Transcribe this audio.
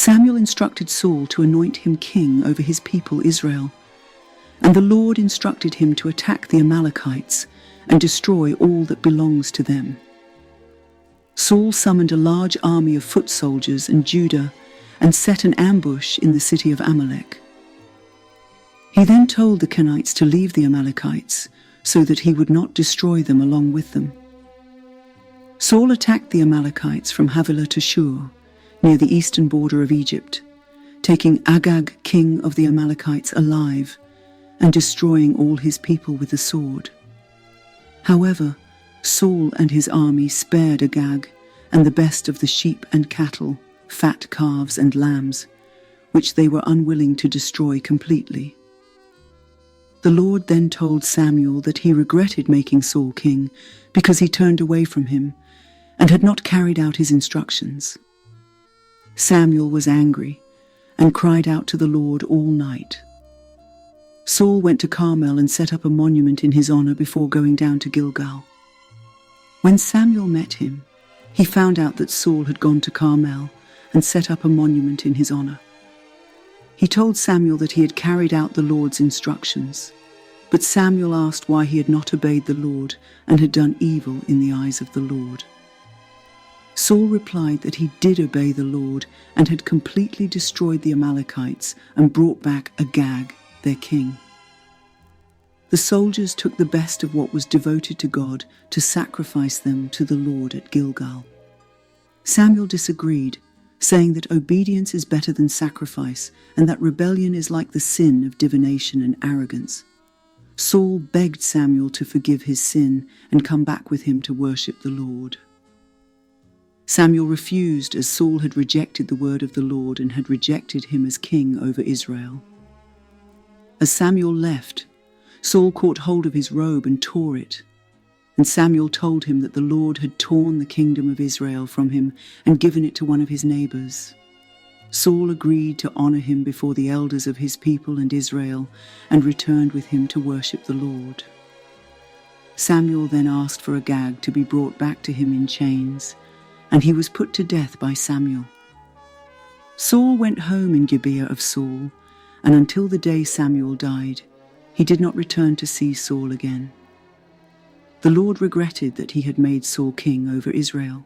Samuel instructed Saul to anoint him king over his people Israel, and the Lord instructed him to attack the Amalekites and destroy all that belongs to them. Saul summoned a large army of foot soldiers in Judah and set an ambush in the city of Amalek. He then told the Kenites to leave the Amalekites so that he would not destroy them along with them. Saul attacked the Amalekites from Havilah to Shur, near the eastern border of Egypt, taking Agag, king of the Amalekites, alive and destroying all his people with the sword. However, Saul and his army spared Agag and the best of the sheep and cattle, fat calves and lambs, which they were unwilling to destroy completely. The Lord then told Samuel that he regretted making Saul king because he turned away from him and had not carried out his instructions. Samuel was angry and cried out to the Lord all night. Saul went to Carmel and set up a monument in his honor before going down to Gilgal. When Samuel met him, he found out that Saul had gone to Carmel and set up a monument in his honor. He told Samuel that he had carried out the Lord's instructions, but Samuel asked why he had not obeyed the Lord and had done evil in the eyes of the Lord. Saul replied that he did obey the Lord and had completely destroyed the Amalekites and brought back Agag, their king. The soldiers took the best of what was devoted to God to sacrifice them to the Lord at Gilgal. Samuel disagreed, saying that obedience is better than sacrifice and that rebellion is like the sin of divination and arrogance. Saul begged Samuel to forgive his sin and come back with him to worship the Lord. Samuel refused, as Saul had rejected the word of the Lord and had rejected him as king over Israel. As Samuel left, Saul caught hold of his robe and tore it, and Samuel told him that the Lord had torn the kingdom of Israel from him and given it to one of his neighbors. Saul agreed to honor him before the elders of his people and Israel and returned with him to worship the Lord. Samuel then asked for Agag to be brought back to him in chains, and he was put to death by Samuel. Saul went home in Gibeah of Saul, and until the day Samuel died, he did not return to see Saul again. The Lord regretted that he had made Saul king over Israel.